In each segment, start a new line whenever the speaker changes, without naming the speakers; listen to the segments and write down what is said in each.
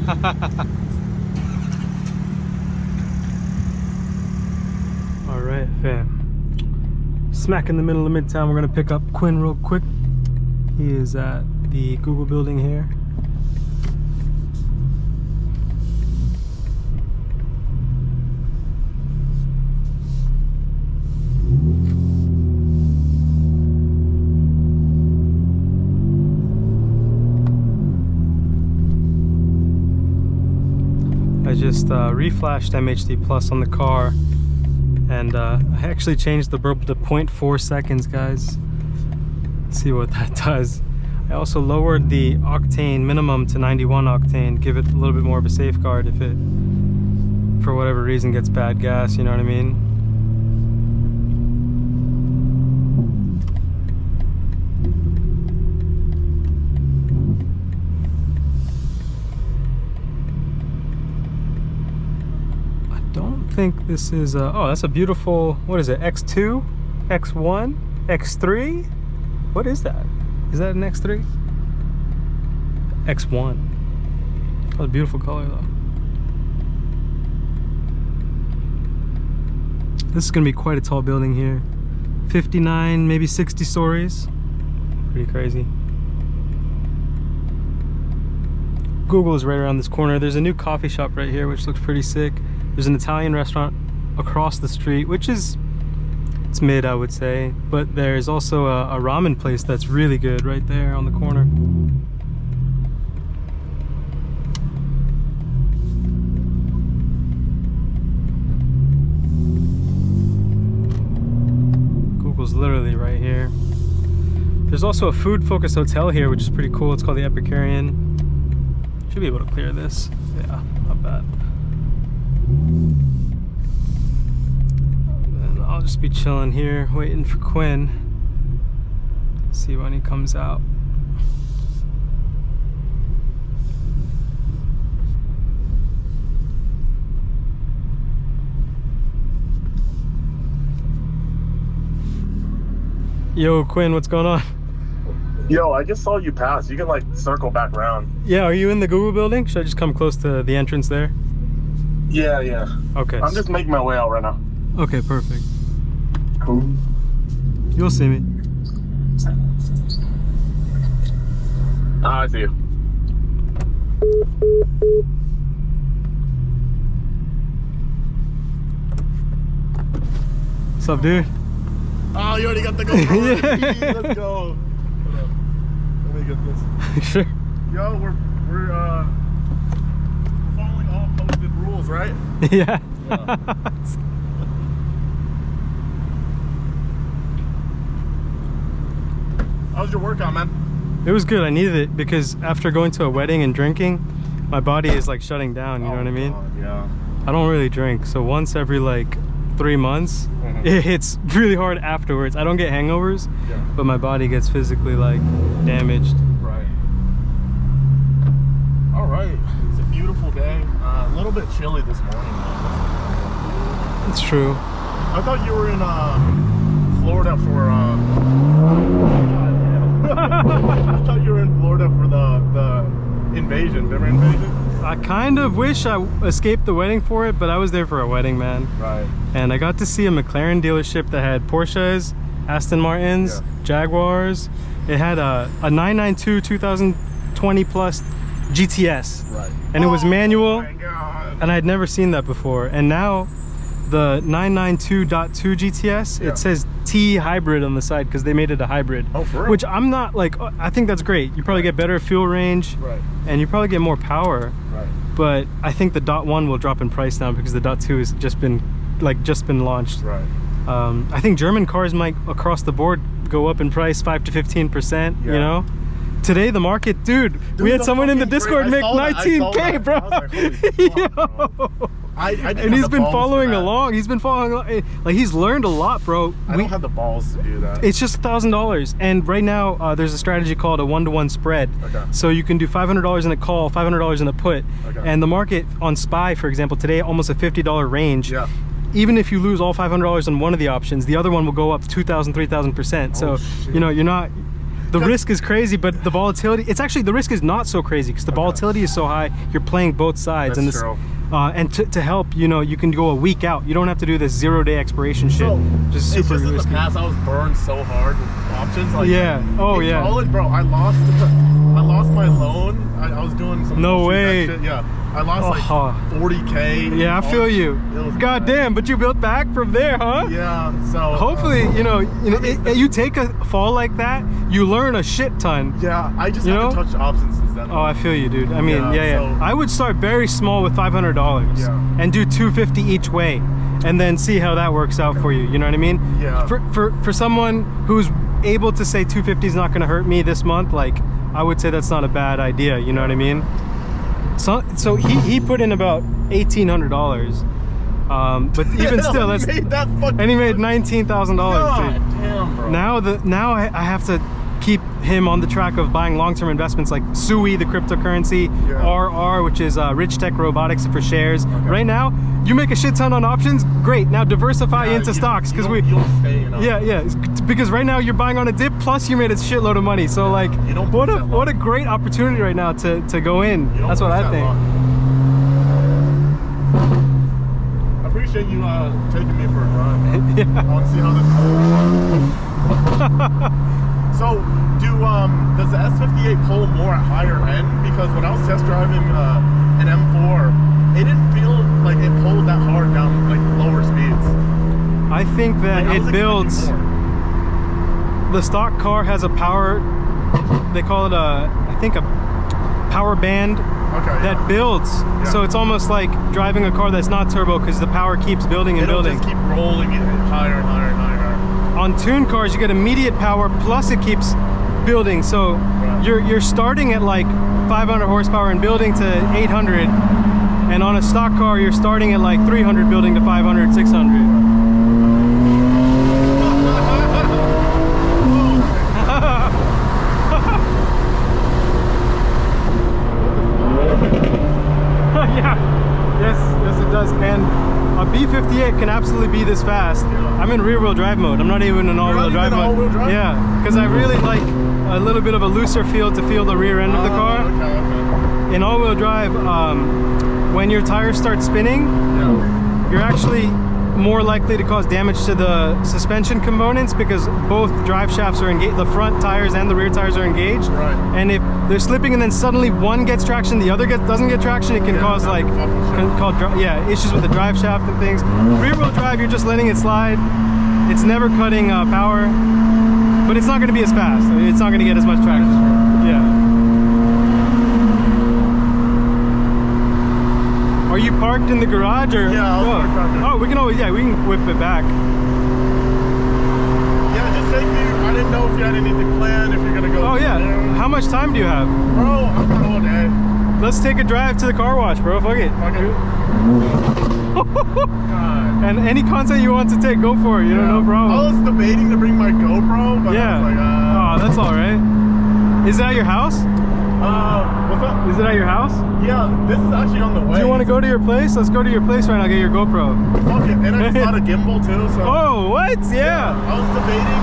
All right, fam. Smack in the middle of Midtown. We're gonna pick up Quinn real quick. He is at the Google building here. I just reflashed MHD Plus on the car, and I actually changed the burp to 0.4 seconds, guys. Let's see what that does. I also lowered the octane minimum to 91 octane, give it a little bit more of a safeguard if it, for whatever reason, gets bad gas, you know what I mean? I think this is oh, that's a beautiful, what is it, X2, X1, X3? What is that? Is that an X3? X1. Oh, a beautiful color though. This is gonna be quite a tall building here. 59, maybe 60 stories. Pretty crazy. Google is right around this corner. There's a new coffee shop right here, which looks pretty sick. There's an Italian restaurant across the street, which is, it's mid, I would say. But there's also a ramen place that's really good right there on the corner. Google's literally right here. There's also a food-focused hotel here, which is pretty cool. It's called the Epicurean. Should be able to clear this. Yeah, not bad. And I'll just be chilling here, waiting for Quinn. See when he comes out. Yo, Quinn, what's going on?
Yo, I just saw you pass. You can like circle back around.
Yeah, are you in the Google building? Should I just come close to the entrance there?
Yeah.
Okay.
I'm just making my way out right now.
Okay, perfect.
Cool.
You'll see me.
I see you.
What's up, dude?
Oh, you already got the GoPro.
Yeah.
Let's go. Hold up. Let me get this.
Sure.
Yo, we're following all posted rules, right?
Yeah.
How's your workout, man?
It was good. I needed it because after going to a wedding and drinking, my body is like shutting down, you know what I mean?
God, yeah.
I don't really drink, so once every like 3 months, it hits really hard afterwards. I don't get hangovers, but my body gets physically like damaged.
Right. All right. It's a beautiful day. A little bit chilly this morning, though.
It's true.
I thought you were in Florida for I thought you were in Florida for the invasion. Remember invasion?
I kind of wish I escaped the wedding for it, but I was there for a wedding, man.
Right.
And I got to see a McLaren dealership that had Porsches, Aston Martins, Jaguars. It had a 992 2020 plus GTS.
Right.
And it was manual.
Oh my God.
And I had never seen that before. And now the 992.2 GTS, it says T hybrid on the side because they made it a hybrid.
Oh, for real?
Which I'm not like, I think that's great. You probably get better fuel range.
Right.
And you probably get more power.
Right.
But I think the .1 will drop in price now because the .2 has just been launched.
Right.
I think German cars might across the board go up in price 5 to 15%, you know? Today the market, dude, we had someone in the Discord make 19K, bro. And he's been following along. He's been following along. Like, he's learned a lot, bro.
I don't have the balls to do that.
It's just $1,000. And right now, there's a strategy called a 1-to-1 spread.
Okay.
So you can do $500 in a call, $500 in a put. Okay. And the market on SPY, for example, today, almost a $50 range.
Yeah.
Even if you lose all $500 on one of the options, the other one will go up 2,000, 3,000%. So,
shit.
you know, you're not... the risk is crazy, but the volatility, it's actually, the risk is not so crazy because the volatility is so high, you're playing both sides.
That's
and this,
true.
And to help, you know, you can go a week out. You don't have to do this 0-day expiration shit.
So,
Just
it's
super
just in
risky.
the past, I was burned so hard with options. Like,
Yeah. Oh,
in
yeah.
college, bro, I lost my loan. I was doing some
No
bullshit,
way.
that shit. Yeah, I lost like 40K.
Yeah, I feel you.
It was
God
bad.
damn, but you built back from there, huh?
Yeah, so
Hopefully, you take a fall like that, you learn a shit ton.
yeah, I just
You
haven't
know?
touched options since then.
Oh, I feel you, dude. I mean, yeah.
so-
I would start very small with $500
Yeah.
and do $250 each way, and then see how that works out for you. You know what I mean?
Yeah.
For someone who's able to say 250 is not going to hurt me this month, like, I would say that's not a bad idea. You know what I mean? So he put in about $1,800, but even still, that's
made that fucking
and he made $19,000.
God
Dude.
damn, bro.
Now I have to keep him on the track of buying long-term investments like SUI, the cryptocurrency,
Yeah.
RR, which is Rich Tech Robotics for shares.
Okay.
Right now, you make a shit ton on options. Great. Now diversify
Yeah,
into stocks because
you'll stay in
yeah, because right now you're buying on a dip, plus you made a shitload of money. So like,
You don't
what
push that
a great opportunity right now to go in.
You don't
That's what
push
I
that
think.
luck. I appreciate you taking me for a drive.
Yeah.
I want to see how this goes. So, does the S58 pull more at higher end? Because when I was test driving an M4, it didn't feel like it pulled that hard down like lower speeds.
I think that
Like, I was
it builds.
expecting more.
The stock car has a power. They call it a power band.
Okay.
That builds.
Yeah.
So it's almost like driving a car that's not turbo because the power keeps building and
It'll
building.
just keep rolling it higher and higher and higher.
On tuned cars, you get immediate power plus it keeps building. So
Right.
you're starting at like 500 horsepower and building to 800. And on a stock car, you're starting at like 300 building to 500, 600. Yeah, yes, it does. And a B58 can absolutely be this fast.
Yeah.
I'm in rear-wheel drive mode. I'm not even in all-wheel
not
drive
even
mode.
all-wheel drive?
Yeah, because I really like a little bit of a looser feel to feel the rear end of the car.
Okay.
In all-wheel drive, when your tires start spinning,
Yeah.
you're actually more likely to cause damage to the suspension components because both drive shafts are engaged, the front tires and the rear tires are engaged.
Right.
And if they're slipping and then suddenly one gets traction, the other doesn't get traction, it can
Yeah,
cause
that's
like
fucking shit.
issues with the drive shaft and things. Rear-wheel drive, you're just letting it slide. It's never cutting power, but it's not going to be as fast. It's not going to get as much traction. Yeah. Are you parked in the garage or?
Yeah, I was parked out there.
Oh, we can whip it back.
Yeah, just take me. I didn't know if you had anything planned, if you're gonna go.
Oh yeah.
there.
How much time do you have?
Bro, I'm not all day.
Let's take a drive to the car wash, bro. Fuck it.
Okay. God.
And any content you want to take, go for it. You know, no
I
problem.
was debating to bring my GoPro, but
Yeah.
I was like,
Oh, that's all right. Is it at your house?
what's up?
Is it at your house?
Yeah, this is actually on the way.
Do you want to go to your place? Let's go to your place right now. Get your GoPro.
Fuck it. And I just got a gimbal too, so.
Oh, what? Yeah.
I was debating,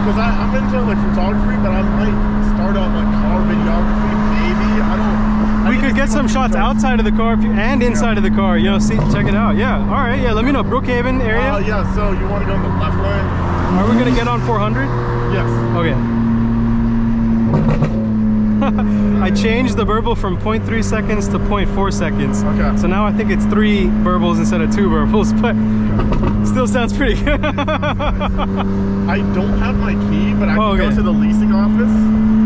because I'm into like photography, but I might start on like car videography, maybe. I
We
need
could
to
get
see
some
what
shots
you guys-
outside of the car and inside of the car. You know, see, check it out. Yeah. All right. Yeah. Let me know. Brookhaven area.
Yeah, so you want to go in the left lane?
Are we gonna get on 400?
Yes.
Okay. I changed the burble from 0.3 seconds to 0.4 seconds.
Okay.
So now I think it's 3 burbles instead of 2 burbles, but still sounds pretty good.
I don't have my key, but I can
okay.
go to the leasing office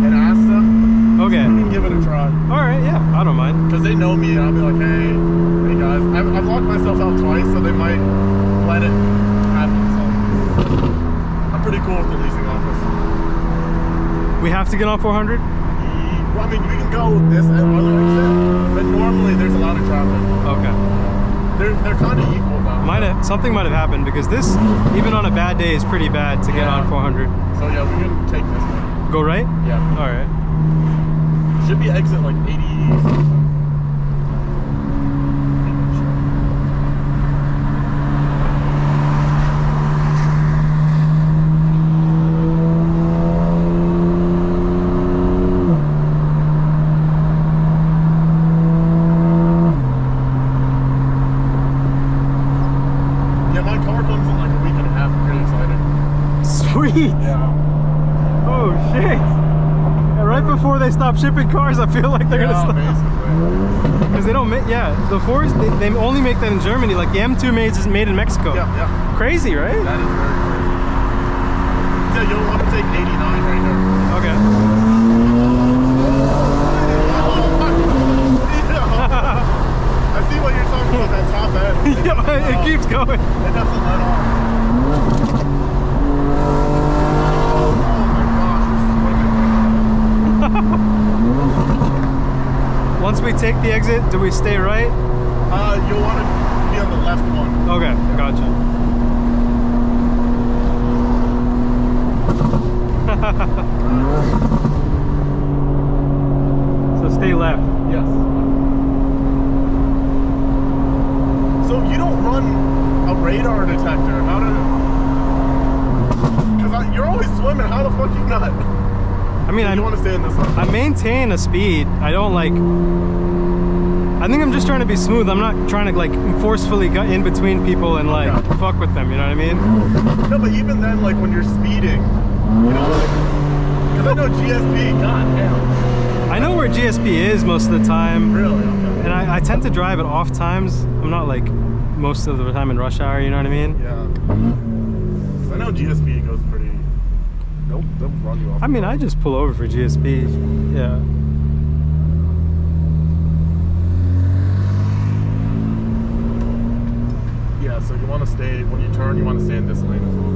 and ask them.
Okay.
We can give it a try.
All right. Yeah. I don't mind.
Because they know me, and I'll be like, hey guys. I've locked myself out twice, so they might let it happen. So I'm pretty cool with the leasing office.
We have to get on 400?
Well, I mean, we can go this and other exit, but normally there's a lot of traffic.
Okay.
They're kind of equal though.
Something might have happened because this, even on a bad day, is pretty bad to get on 400.
So yeah, we can take this one.
Go right?
Yeah.
All right.
Should be exit like 80 something.
stop shipping cars, I feel like they're gonna stop.
Basically.
Because they don't make, the Fords, they only make that in Germany. Like the M2 is made in Mexico.
Yeah.
Crazy, right?
That is very crazy. Yeah, you'll want to take 89 right here.
Okay.
I see what you're talking about, that top end.
Yeah, it keeps going.
It doesn't let off. Oh my gosh, we're swimming.
Once we take the exit, do we stay right?
You'll want to be on the left one.
Okay, gotcha. So stay left.
Yes. So you don't run a radar detector. How do? Because you're always swimming. How the fuck you not?
I mean,
You want to stay in this one.
I maintain a speed. I don't like. I think I'm just trying to be smooth. I'm not trying to like forcefully get in between people and like fuck with them. You know what I mean?
No, but even then, like when you're speeding, you know, like, because I know GSP. God damn.
I know where GSP is most of the time.
Really? Okay.
And I tend to drive at off times. I'm not like most of the time in rush hour. You know what I mean?
Yeah. 'Cause I know GSP goes pretty. They'll run you off.
I mean, I just pull over for GSP. Yeah.
Yeah, so you want to stay, when you turn, you want to stay in this lane as well.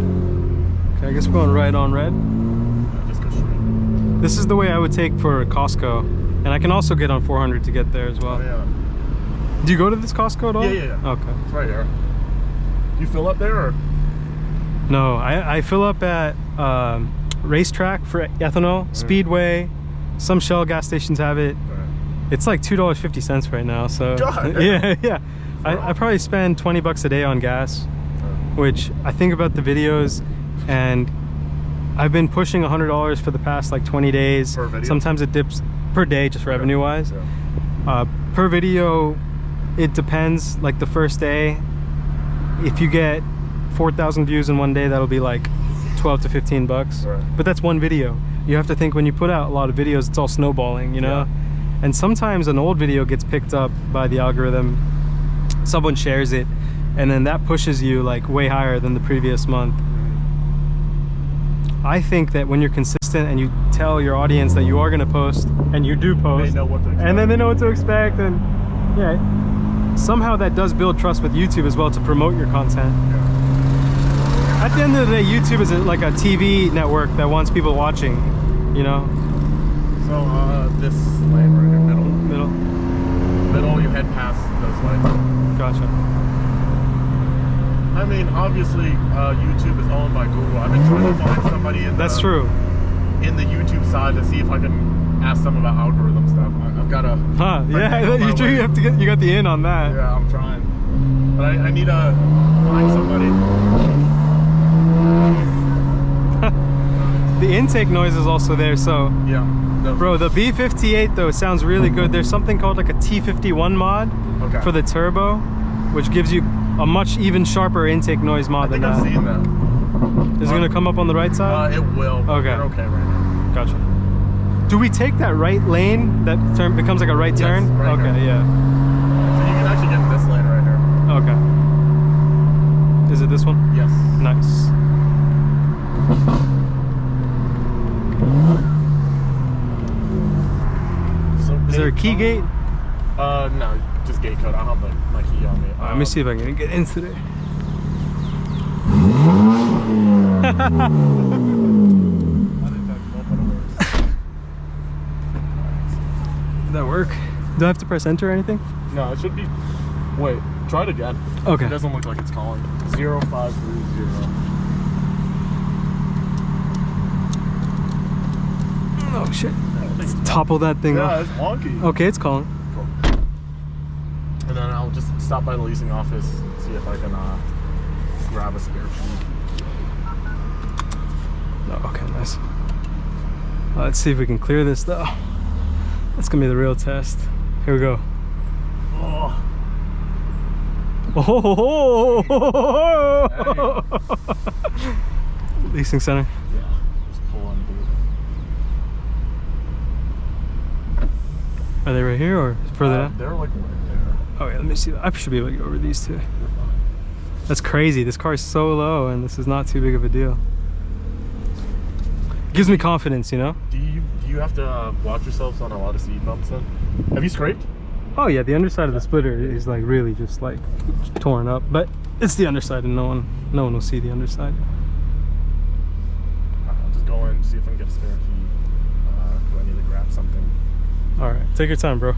Okay, I guess we're going right on red.
Yeah, just go straight.
This is the way I would take for Costco. And I can also get on 400 to get there as well.
Oh, yeah.
Do you go to this Costco at all?
Yeah.
Okay.
It's right here. You fill up there, or?
No, I fill up at Racetrack for ethanol, Speedway, some Shell gas stations have it. It's like $2.50 right now, so
God,
yeah. I probably spend 20 bucks a day on gas, which I think about the videos, and I've been pushing $100 for the past like 20 days.
Per video?
Sometimes it dips per day, just revenue wise.
Yeah.
Per video, it depends. Like the first day, if you get 4,000 views in one day, that'll be like 12 to 15 bucks.
Right.
But that's one video. You have to think when you put out a lot of videos, it's all snowballing, you know?
Yeah.
And sometimes an old video gets picked up by the algorithm, someone shares it, and then that pushes you like way higher than the previous month. I think that when you're consistent and you tell your audience that you are going to post, and you do post,
They know what to expect.
and then they know what to expect, and yeah, somehow that does build trust with YouTube as well to promote your content.
Yeah.
At the end of the day, YouTube is like a TV network that wants people watching, you know?
So, this lane right here, middle.
Middle.
You head past those lights.
Gotcha.
I mean, obviously, YouTube is owned by Google. I've been trying to find somebody in
That's true.
in the YouTube side to see if I can ask them about algorithm stuff. I've got a
Huh, yeah, you do, you have to get, you got the in on that.
Yeah, I'm trying, but I need to find somebody.
The intake noise is also there, so
Yeah.
bro, the B58 though sounds really good. There's something called like a T51 mod for the turbo, which gives you a much even sharper intake noise mod
I
than
think I've
that.
seen that.
Is it gonna come up on the right side?
It will. But
Okay.
You're okay right now.
Gotcha. Do we take that right lane that turn becomes like a right turn?
right
Okay,
here.
yeah.
So you can actually get in this lane right here.
Okay. Is it this one?
Yes.
Nice.
So
Is there a key gate?
No, just gate code. I don't have my key on me.
Let me see if I can get into there. Did that work? Do I have to press enter or anything?
No, it should be. Wait, try it again.
Okay.
It doesn't look like it's calling. 0530.
Oh shit. Let's topple that thing
Yeah,
off.
it's wonky.
Okay, it's calling.
Cool. And then I'll just stop by the leasing office, see if I can grab a spare key.
Oh, okay, nice. Let's see if we can clear this though. That's gonna be the real test. Here we go.
Oh.
Oh, Leasing center.
Yeah, just pull on, dude.
Are they right here or further down?
They're like right there.
Oh yeah, let me see. I should be able to get over these two. That's crazy. This car is so low and this is not too big of a deal. Gives me confidence, you know?
Do you have to watch yourselves on a lot of speed bumps then? Have you scraped?
Oh yeah, the underside of the splitter is like really just like torn up, but it's the underside and no one will see the underside.
I'll just go and see if I can get a spare key. Do I need to grab something?
All right, take your time, bro.